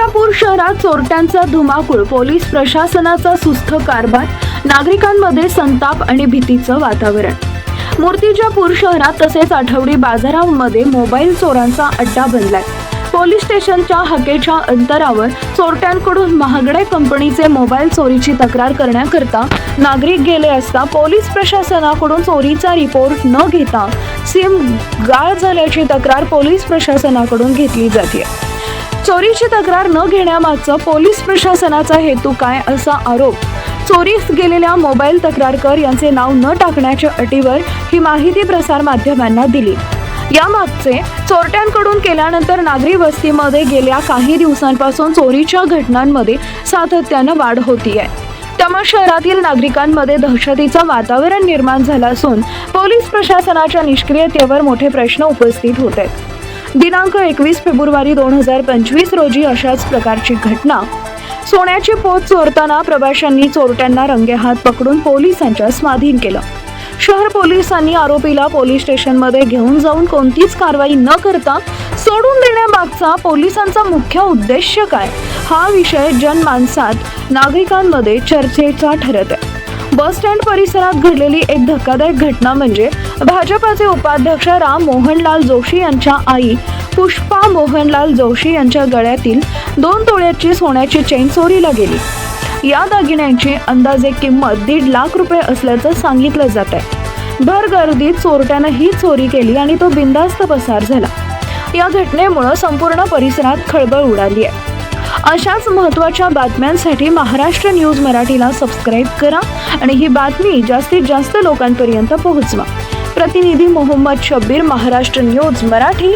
मूर्तिजापूर शहरात चोरट्यांचा धुमाकूळ, पोलीस प्रशासनाचा सुस्त कारभार, नागरिकांमध्ये संताप आणि भीतीचं वातावरण। मूर्तिजापूर शहरात तसेच आठवडी बाजारामध्ये मोबाईल चोरांचा अड्डा बनलाय। पोलीस स्टेशनच्या हाकेच्या अंतरावर चोरट्यांकडून महागड्या कंपनीचे मोबाईल चोरीची तक्रार करण्याकरता नागरिक गेले असता पोलीस प्रशासनाकडून चोरीचा रिपोर्ट न घेता सिम गाळ झाल्याची तक्रार पोलीस प्रशासनाकडून घेतली जाते। चोरीची तक्रार न घेण्यामागचा पोलीस प्रशासनाचा हेतू काय असा आरोप चोरीस गेलेल्या मोबाईल तक्रारकर यांचे नाव न टाकण्याच्या अटीवर ही माहिती प्रसार माध्यमांना दिली। यामागचे चोरट्यांकडून केल्यानंतर नागरी वस्तीमध्ये गेल्या काही दिवसांपासून चोरीच्या घटनांमध्ये सातत्यानं वाढ होतीये। त्यामुळे शहरातील नागरिकांमध्ये दहशतीचं वातावरण निर्माण झालं असून पोलीस प्रशासनाच्या निष्क्रियतेवर मोठे प्रश्न उपस्थित होत आहेत। दिनांक 21 फेब्रुवारी 2025 रोजी अशाच प्रकारची घटना सोन्याची पोत चोरताना प्रवाशांनी चोरट्यांना रंगेहात पकडून पोलिसांच्या स्वाधीन केलं। शहर पोलिसांनी आरोपीला पोलीस स्टेशनमध्ये घेऊन जाऊन कोणतीच कारवाई न करता सोडून देण्यामागचा पोलिसांचा मुख्य उद्देश काय, हा विषय जनमानसात नागरिकांमध्ये चर्चेचा ठरत आहे। बस स्टँड परिसरात घडलेली एक धक्कादायक घटना म्हणजे भाजपाचे उपाध्यक्ष राम मोहनलाल जोशी यांच्या आई पुष्पा मोहनलाल जोशी यांच्या गळ्यातील 2 तोळ्याची सोन्याची चेन चोरीला गेली। या दागिन्यांची अंदाजे किंमत 1.5 लाख रुपये असल्याचं सांगितलं जात आहे। भर गर्दीत चोरट्यानं ही चोरी केली आणि तो बिनधास्त पसार झाला। या घटनेमुळे संपूर्ण परिसरात खळबळ उडाली आहे। अशाच महत्त्वाच्या बातम्यांसाठी महाराष्ट्र न्यूज मराठीला सबस्क्राईब करा आणि ही बातमी जास्तीत जास्त लोकांपर्यंत पोहोचवा। प्रतिनिधी मोहम्मद शब्बीर, महाराष्ट्र न्यूज मराठी।